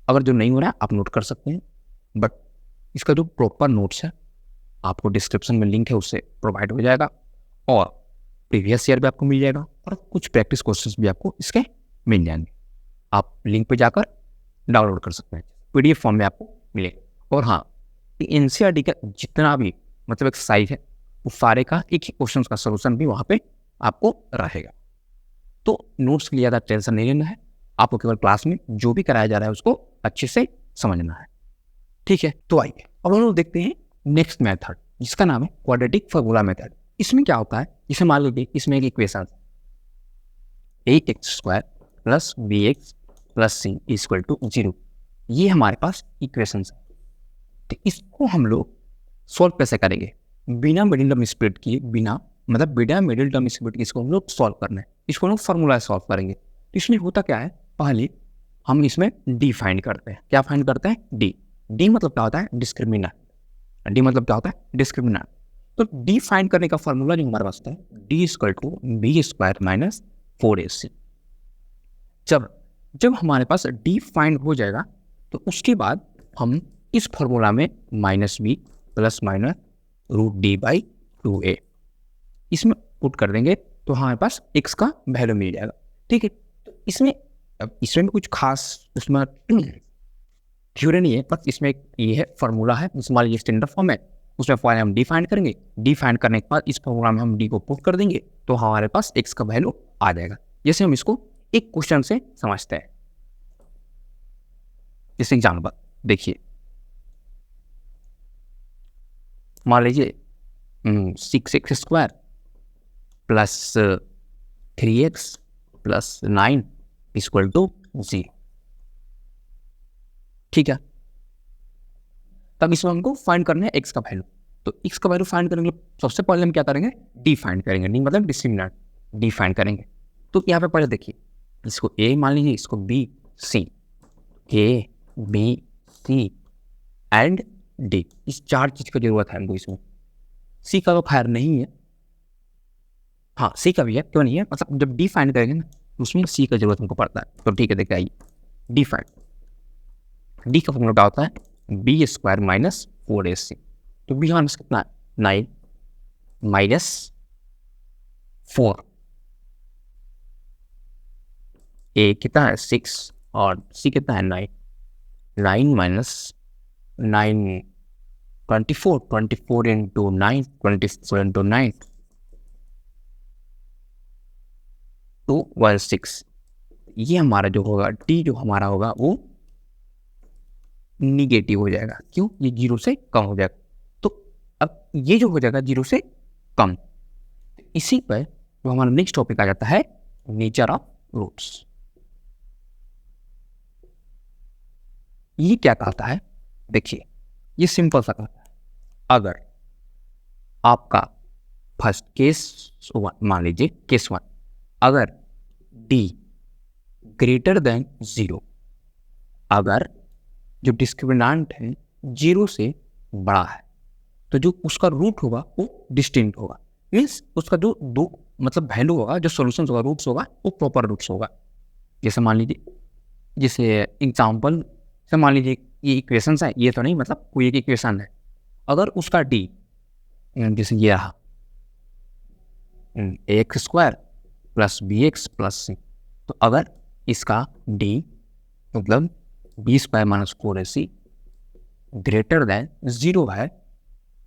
अगर जो नहीं हो रहा है आप नोट कर सकते हैं, बट इसका जो प्रॉपर नोट्स है आपको डिस्क्रिप्शन में लिंक है उससे प्रोवाइड हो जाएगा, और प्रीवियस ईयर भी आपको मिल जाएगा, और कुछ प्रैक्टिस क्वेश्चंस भी आपको इसके मिल जाएंगे। आप लिंक पे जाकर डाउनलोड कर सकते हैं, पीडीएफ फॉर्म में आपको मिलेगा। और हाँ, एनसीईआरटी का जितना भी मतलब एक्सरसाइज है वो सारे का एक ही क्वेश्चन का सोल्यूशन भी वहाँ पे आपको रहेगा। तो नोट्स के लिए ज़्यादा टेंशन नहीं लेना है, आपको केवल क्लास में जो भी कराया जा रहा है उसको अच्छे से समझना है। ठीक है, तो आइए अब हम लोग देखते हैं नेक्स्ट मेथड जिसका नाम है क्वाड्रेटिक फार्मूला मेथड। इसमें क्या होता है? इसे मान लीजिए इसमें एक equation 8x square plus bx plus c equal to 0, ये हमारे पास इक्वेशन है। तो इसको हम लोग सॉल्व कैसे करेंगे? बिना मिडिल टर्म स्प्लिट किए, बिना मिडिल टर्म स्प्लिट इसको हम लोग सॉल्व करना है। इसको हम लोग फार्मूला सॉल्व करेंगे। तो इसमें होता क्या है, पहले हम इसमें डी फाइंड करते हैं। क्या फाइंड करते हैं? डी मतलब क्या होता है? डिस्क्रिमिनेंट। डी मतलब क्या होता है? डिस्क्रिमिनेंट। तो डी फाइंड करने का फार्मूला जो हमारे पास है d equal to b square minus 4ac। जब हमारे पास डी फाइंड हो जाएगा तो उसके बाद हम इस फार्मूला में minus b plus minus root d by 2a इसमें पुट कर देंगे तो हमारे पास x का वैल्यू मिल जाएगा। ठीक है, तो इसमें कुछ खास उसमें थ्योरी नहीं है, बस इसमें ये है फार्मूला है, मान लीजिए स्टैंडर्ड फॉर्म है, उसमें पहले हम डी फाइंड करेंगे। डी फाइंड करने के बाद इस फार्मूला में हम डी को पुट कर देंगे तो हमारे पास x का वैल्यू आ जाएगा। जैसे हम इसको एक क्वेश्चन से समझते हैं। इस एग्जाम्पल देखिए, मान लीजिए 6x square plus 3x plus 9 equal to 0। ठीक है, तब इसमें हमको फाइंड करना है x का वैल्यू। तो x का वैल्यू फाइंड करने के लिए सबसे पहले हम क्या करेंगे? डी फाइंड करेंगे। डी मतलब डिस्क्रिमिनेंट, डी फाइंड करेंगे। तो यहाँ पे पहले देखिए, इसको a मान लीजिए, इसको b, c, a b c and d, इस 4 चीज की जरूरत है हमको। इसमें c का तो खैर नहीं है, हाँ c का भी है, क्यों नहीं है, मतलब जब डी फाइंड करेंगे ना उसमें c का जरूरत हमको पड़ता है। तो ठीक है, देखिए आइए डी फाइंड। डी का फॉर्मूला क्या होता है? B square minus 4ac। तो बी हमारे कितना है? 9 माइनस 4, ए कितना है? 6 और सी कितना है? 9। 9 माइनस 9 24, 24 इंटू 9, 24 इंटू 9 216। ये हमारा जो होगा डी जो हमारा होगा वो निगेटिव हो जाएगा। क्यों? ये 0 से कम हो जाएगा। तो अब ये जो हो जाएगा 0 से कम। इसी पर जो हमारा नेक्स्ट टॉपिक आ जाता है नेचर ऑफ रूट्स। ये क्या कहता है? देखिए, ये सिंपल सा कहता है, अगर आपका फर्स्ट केस मान लीजिए केस 1, अगर d ग्रेटर देन 0, अगर जो डिस्क्रिमिनेंट है 0 से बड़ा है, तो जो उसका रूट होगा वो डिस्टिंक्ट होगा। मीन्स उसका जो दो मतलब वैल्यू होगा, जो सॉल्यूशंस होगा, रूट्स होगा, वो प्रॉपर रूट्स होगा। जैसे मान लीजिए, जैसे एग्जांपल से मान लीजिए ये इक्वेशंस है, ये तो नहीं मतलब कोई एक इक्वेशन है, अगर उसका d जैसे ये रहा x square plus b x plus c, तो अगर इसका d मतलब b square minus 4ac greater than 0 है,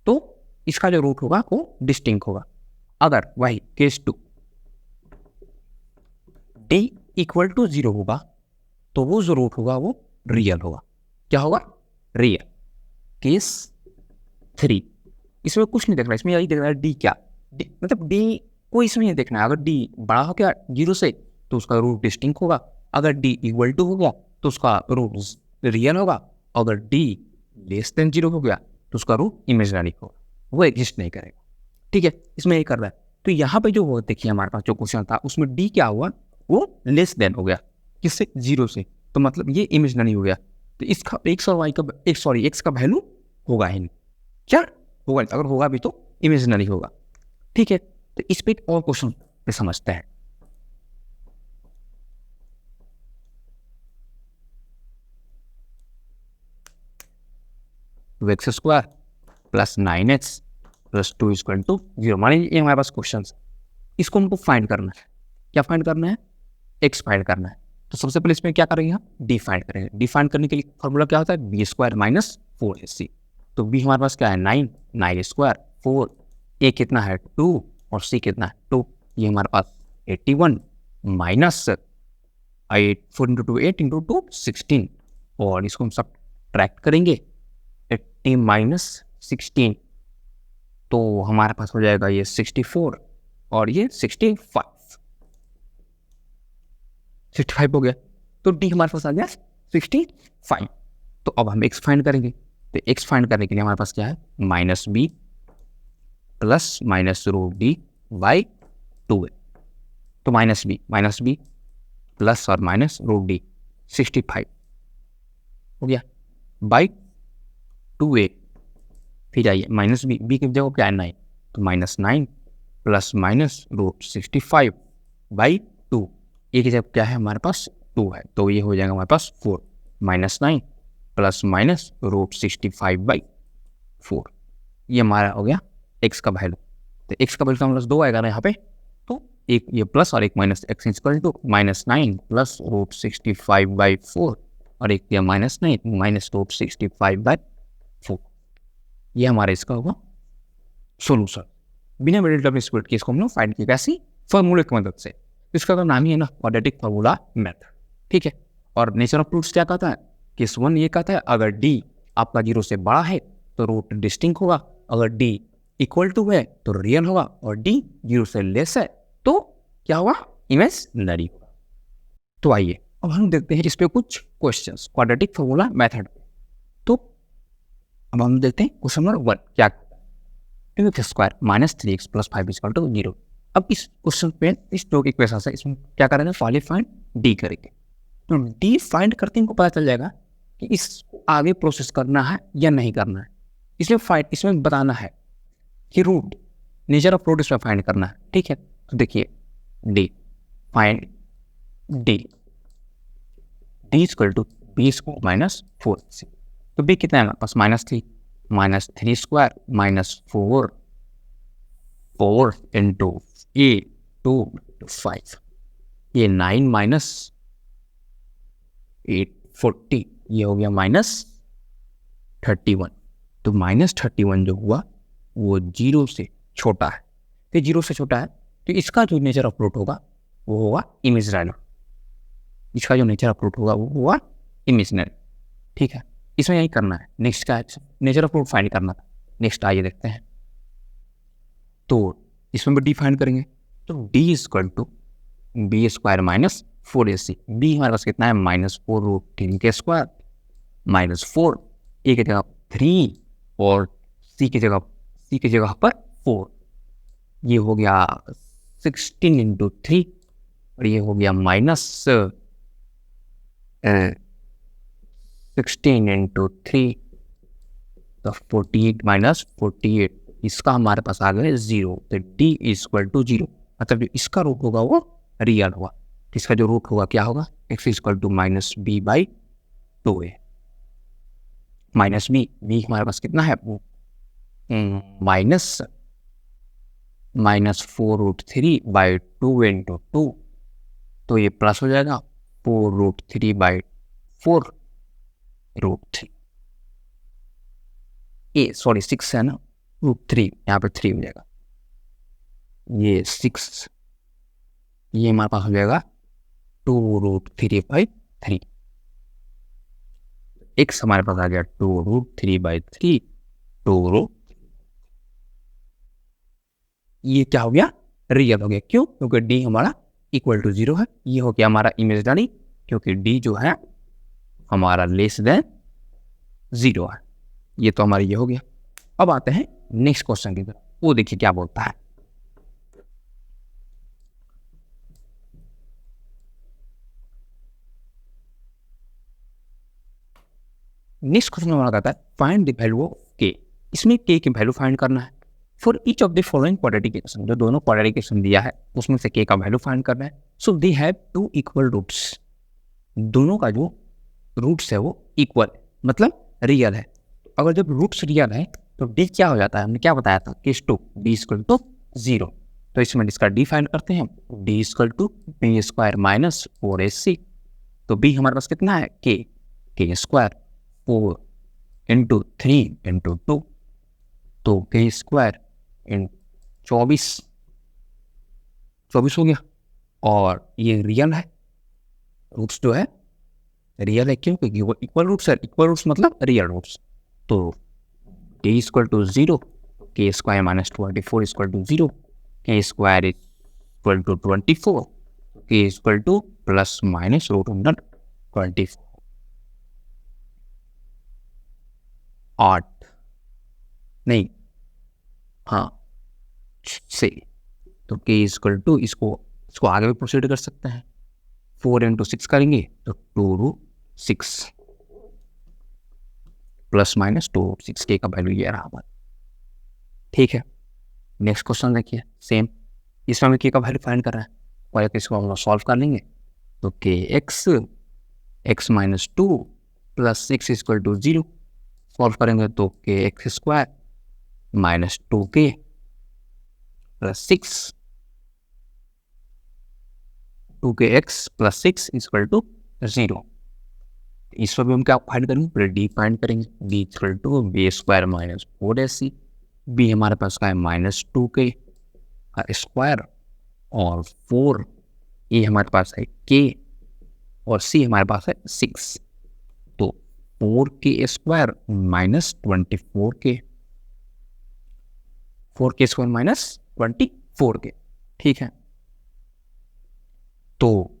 तो इसका जो रूट होगा वो डिस्टिंक्ट होगा। अगर वही केस 2 d इक्वल टू 0 होगा, तो वो जो रूट होगा वो रियल होगा। क्या होगा? रियल। केस 3 इसमें कुछ नहीं देखना, इसमें यही देखना है d क्या, मतलब d को इसमें नहीं देखना है। अगर d बड़ा हो गया 0 से तो उसका रूट डिस्टिंक्ट होगा, अगर d इक्वल टू हो गया तो उसका रूट रियल होगा, अगर d लेस देन 0 हो गया तो उसका रूट इमेजिनरी होगा, वो एग्जिस्ट नहीं करेगा। ठीक है, इसमें ये कर रहा है। तो यहाँ पे जो वो देखिए हमारे पास जो क्वेश्चन था उसमें d क्या हुआ, वो लेस देन हो गया, किससे? 0 से, तो मतलब ये इमेजिनरी हो गया। तो इसका x और y का x का वैल्यू होगा ही नहीं। क्या होगा? अगर होगा भी तो इमेजिनरी होगा। ठीक है, तो इस पे और क्वेश्चन पे समझते हैं। X square plus 9x plus 2 equal to 0। मान लीजिए ये हमारे पास क्वेश्चन है, इसको हमको फाइंड करना है। क्या फाइंड करना है? x फाइंड करना है। तो सबसे पहले इसमें क्या करेंगे हम? d फाइंड करेंगे। d फाइंड करने के लिए फॉर्मूला क्या होता है? B square minus 4ac। तो b हमारे पास क्या है? 9 स्क्वायर 4, a कितना है? 2 और c कितना है? 2। ये हमारे पास 81 माइनस 8 4 इंटू 2 8 इंटू 2 16, और इसको हम सब ट्रैक्ट करेंगे 80 माइनस 16, तो हमारे पास हो जाएगा ये 64 और ये 65 हो गया। तो d हमारे पास आ गया 65। तो अब हम x फाइंड करेंगे। तो x फाइंड करने के लिए हमारे पास क्या है? Minus b plus minus root d by 2 है। तो माइनस b प्लस और माइनस रूट d 65 हो गया बाई 2a। फिर आइए माइनस b की जगह क्या है? 9, तो minus 9 plus minus root 65 by 2। A की जगह क्या है? हमारे पास 2 है, तो ये हो जाएगा हमारे पास 4 minus 9 plus minus root 65 by 4। ये हमारा हो गया x का वैल्यू। तो x का वैल्यू प्लस 2 आएगा ना यहाँ पे, तो एक ये प्लस और एक minus, x equal to minus 9 plus root 65 by 4 और एक दिया माइनस 9 माइनस रूट 65 बाई 4। ये हमारा इसका होगा सोल्यूशन। बिना वेरिएबल स्क्वायर के इसको हम लोग फाइंड किया कैसी? फॉर्मूले की मदद से। इसका तो नाम ही है ना क्वाड्रेटिक फार्मूला मेथड। ठीक है, और नेचर ऑफ रूट्स क्या कहता है? केस 1 ये कहता है अगर d आपका 0 से बड़ा है तो रूट डिस्टिंक्ट होगा, अगर d इक्वल टू है तो रियल होगा, और d 0 से लेस है तो क्या होगा? इमेजिनरी होगा। तो आइए अब हम देखते हैं इस पे कुछ क्वेश्चंस क्वाड्रेटिक फार्मूला मेथड। तो अब हम देखते हैं क्वेश्चन नंबर 1 क्या कहता है? X square minus 3x plus 5 equal to 0। अब इस क्वेश्चन पे इस दो इक्वेशन है, इसमें क्या करेंगे? पहले फाइंड d करेंगे। तो d फाइंड करते इनको पता चल जाएगा कि इसको आगे प्रोसेस करना है या नहीं करना है। इसमें बताना है कि रूट, नेचर ऑफ रूट इसमें फाइंड करना है। ठीक है, तो देखिए d find d equal to b square minus 4c। तो b कितना है हमारे पास? माइनस 3 स्क्वायर माइनस 4 इंटू 2 5, ये 9 माइनस 8 40, ये हो गया माइनस 31। तो माइनस 31 जो हुआ वो 0 से छोटा है। तो 0 से छोटा है तो इसका जो नेचर ऑफ रूट होगा वो होगा इमेजिनरी। इसका जो नेचर ऑफ रूट होगा वो हुआ इमेजिनरी। ठीक है, इसमें यही करना है। नेक्स्ट का नेचर ऑफ रूट फाइंड करना था। नेक्स्ट आइए देखते हैं। तो इसमें भी डी फाइंड करेंगे। तो d equal to b square minus 4ac। B हमारे पास कितना है -4 रूट 3 के स्क्वायर -4 ए की जगह 3 और सी की जगह पर 4। ये हो गया 16 इंटू 3 और ये हो गया -16 इंटू 3 तो 48 माइनस 48 इसका हमारे पास आ गया 0। तो डी इक्वल टू 0 मतलब जो इसका रूट होगा वो रियल होगा। इसका जो रूट होगा क्या होगा x equal to -b/2a। Minus b हमारे पास कितना है वो -4√3/2 इंटू 2 तो ये प्लस हो जाएगा 4√3/4√3 सॉरी 6 है ना, √3 यहाँ पे 3 हो जाएगा। ये 6 ये हमारे पास हो जाएगा 2√3/3। x हमारे पास आ गया 2√3/3 2 ये क्या हो गया रियल हो गया। क्यों? क्योंकि d हमारा इक्वल टू 0 है। ये हो गया हमारा इमेजिनरी क्योंकि d जो है हमारा लेस देन 0 है। ये तो हमारा ये हो गया। अब आते हैं नेक्स्ट क्वेश्चन की तरफ। वो देखिए क्या बोलता है। नेक्स्ट क्वेश्चन हमारा कहता है find the value of k। इसमें k की वैल्यू फाइंड करना है for each of the following quadratic equation. जो दोनों क्वाड्रेटिक इक्वेशन दिया है उसमें से k का वैल्यू फाइंड करना है। सो दे हैव 2 इक्वल रूट्स। दोनों का जो रूट्स है वो इक्वल मतलब रियल है। अगर जब रूट्स रियल है तो d क्या हो जाता है, हमने क्या बताया था केस 2 d इक्वल टू 0। तो इसमें इसका d फाइंड करते हैं। d equal to b square minus 4ac। तो b हमारे पास कितना है k स्क्वायर 4 इंटू 3 इंटू 2 तो k स्क्वायर इन 24 हो गया। और ये रियल है, रूट्स जो है रियल है। क्यों? क्योंकि वो इक्वल रूट्स है। इक्वल रूट्स मतलब रियल रूट्स। तो k equal to 0 k square minus 24 equal to 0 k square equal to 24 k equal to plus minus √24 8 नहीं हाँ 6। तो k इक्वल टू इसको आगे भी प्रोसीड कर सकते हैं। 4 इंटू 6 करेंगे तो 2√6 प्लस माइनस 2√6 k का वैल्यू ये रहा हमारा। ठीक है, नेक्स्ट क्वेश्चन देखिए सेम। इसमें हमें k का वैल्यू फाइंड कर रहा है और इसको हम सॉल्व कर लेंगे। तो k x minus 2 plus 6 equal to 0 solve करेंगे तो k x square minus 2k plus 6 2kx plus 6 equal to 0। इस पर भी हम क्या फाइंड करेंगे, फिर d फाइंड करेंगे। d equal to b square minus 4ac। b हमारे पास का है माइनस 2k स्क्वायर और 4 ए हमारे पास है k और c हमारे पास है 6। तो 4k square minus 24k 4k square minus 24k। ठीक है, तो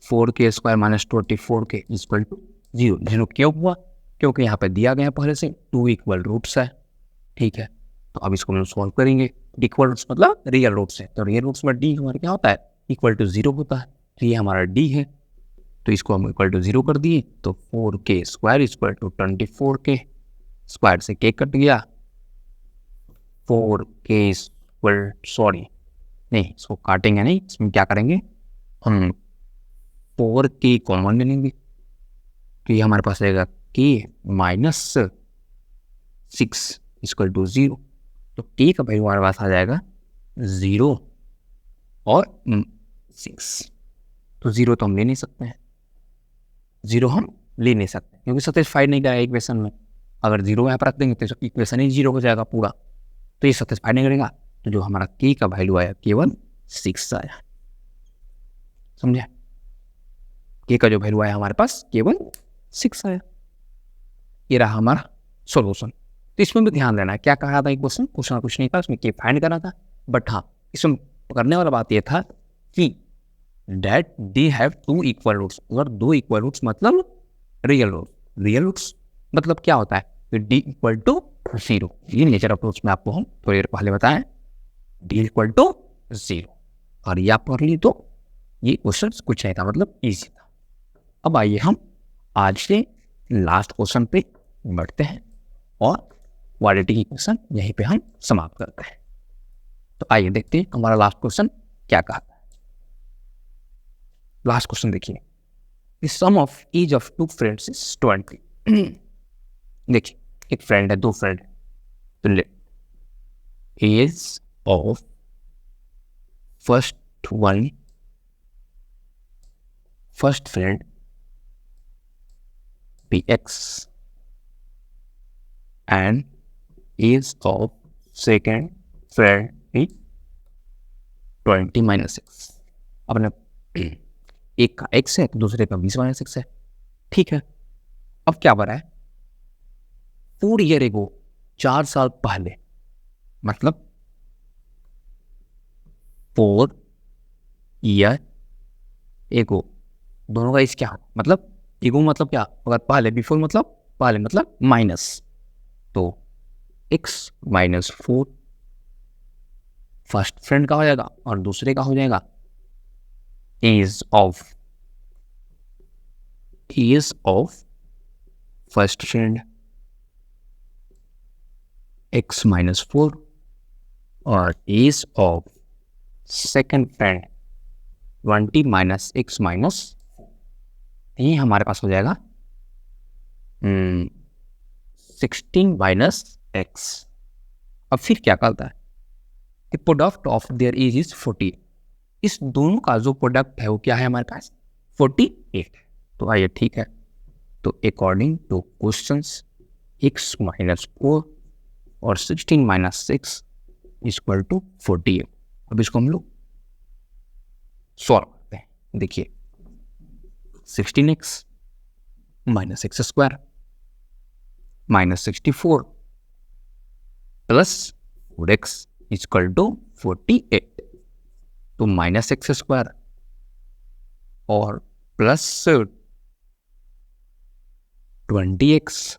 4k square minus 24k equal to 0 क्यों हुआ? क्योंकि यहाँ पे दिया गया पहले से 2 इक्वल रूट्स है। ठीक है, तो अब इसको हम सॉल्व करेंगे। इक्वल रूट्स मतलब रियल रूट्स है। तो रियल रूट्स में d हमारा क्या होता है इक्वल टू 0 होता है। तो ये हमारा d है तो इसको हम इक्वल टू 0 कर दिए। तो 4k square equal to 24k square से k कट गया। 4k स्क्वायर सॉरी नहीं इसको काटेंगे नहीं, इसमें क्या करेंगे हम 4k कॉमन ले लेंगे। तो ये हमारे पास रहेगा k माइनस 6 इक्वल टू 0। तो k का वैल्यू हमारे पास आ जाएगा 0 और 6। तो 0 तो हम ले नहीं सकते हैं, 0 हम ले नहीं सकते क्योंकि सेटिस्फाइड नहीं करेगा इक्वेशन में। अगर 0 यहाँ पर रख देंगे तो इक्वेशन ही 0 हो जाएगा पूरा। तो ये सेटिस्फाइड नहीं करेगा। तो जो हमारा k का वैल्यू आया केवल 6 आया। समझे? के का जो वैल्यू आया हमारे पास केवल 6 आया। ये रहा हमारा सॉल्यूशन। तो इसमें भी ध्यान देना है, क्या कहा था क्वेश्चन, कुछ नहीं था उसमें, के फाइंड करना था। बट हाँ, इसमें करने वाला बात ये था कि that they have 2 equal roots. अगर 2 इक्वल रूट्स मतलब रियल रूट्स मतलब क्या होता है, डी इक्वल टू 0। ये नेचर ऑफ रूट्स में आपको हम थोड़ी देर पहले बताएं, डी इक्वल टू 0। और ये आप पढ़ ली तो ये क्वेश्चन कुछ नहीं था, मतलब ईजी था। अब आइए हम आज से लास्ट क्वेश्चन पे बढ़ते हैं और क्वाड्रेटिक इक्वेशन यहीं पे हम समाप्त करते हैं। तो आइए देखते हैं हमारा लास्ट क्वेश्चन क्या कहता है। लास्ट क्वेश्चन देखिए, the sum of age of 2 friends is 20। देखिए एक फ्रेंड है, 2 फ्रेंड है, तो let age of first friend px and age of second friend is 20 minus 6। अपने एक का x है, दूसरे का 20 minus 6 है। ठीक है, अब क्या बना है, 4 year ago, 4 साल पहले, मतलब 4 year ago, दोनों का इस क्या मतलब, एगो मतलब क्या, अगर पहले, बिफोर मतलब पहले मतलब माइनस, तो x माइनस 4 फर्स्ट फ्रेंड का हो जाएगा और दूसरे का हो जाएगा age of first friend x minus 4 और age of second friend 20 minus x minus, ये हमारे पास हो जाएगा 16 माइनस x। अब फिर क्या करता है, product of their age is 40। इस दोनों का जो प्रोडक्ट है वो क्या है हमारे पास, 48। तो आइए ठीक है, तो according two questions x minus 4 और 16 माइनस 6 इक्वल टू 48। अब इसको हम लोग सॉल्व करते हैं। देखिए 16x minus x square minus 64 plus 4x equal to 48। तो माइनस एक्स स्क्वायर और प्लस 20x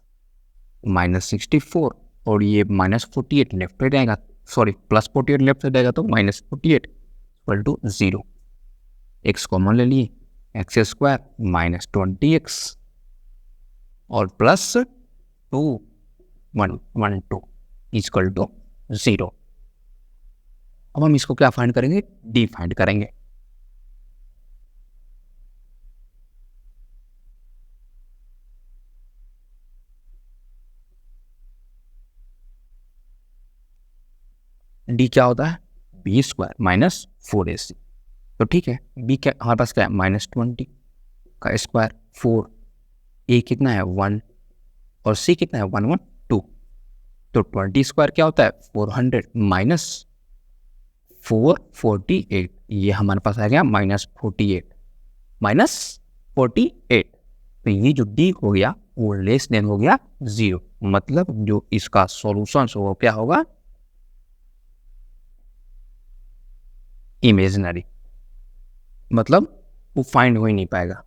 माइनस 64 और ये माइनस 48 लेफ्ट साइड आएगा, सॉरी प्लस 48 लेफ्ट साइड आएगा, तो minus 48 equal to 0। x common ले लिए, एक्स स्क्वायर माइनस 20x और प्लस 2 इक्वल टू 0। अब हम इसको क्या फाइंड करेंगे, डी फाइंड करेंगे। डी क्या होता है, बी स्क्वायर माइनस 4ac। तो ठीक है, बी क्या हमारे पास क्या है, माइनस 20 का स्क्वायर 4, ए कितना है 1 और सी कितना है 112। तो 20 स्क्वायर क्या होता है 400 माइनस 448, ये हमारे पास आ गया माइनस 48। तो ये जो डी हो गया वो लेस देन हो गया 0, मतलब जो इसका सॉल्यूशन होगा क्या होगा, इमेजिनरी, मतलब वो फाइंड हो ही नहीं पाएगा।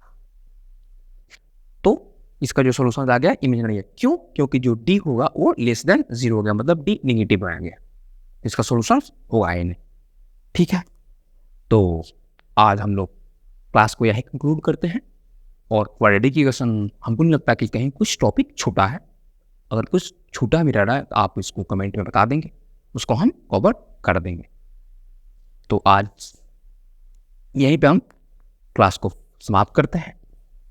तो इसका जो सॉल्यूशन आ गया इमेजिनरी है। क्यों, क्योंकि जो डी होगा वो लेस देन 0 हो गया, मतलब डी नेगेटिव आ गया, इसका सॉल्यूशन होगा ही नहीं। ठीक है, तो आज हम लोग क्लास को यही कंक्लूड करते हैं। और क्वाड्रेटिक इक्वेशन हमको नहीं लगता कि कहीं कुछ टॉपिक छूटा है, अगर कुछ छूटा भी रह रहा है तो आप इसको कमेंट में बता देंगे, उसको हम कवर कर देंगे। तो आज यहीं पे हम क्लास को समाप्त करते हैं।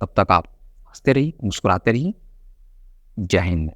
तब तक आप हंसते रहिए, मुस्कुराते रहिए। जय हिंद।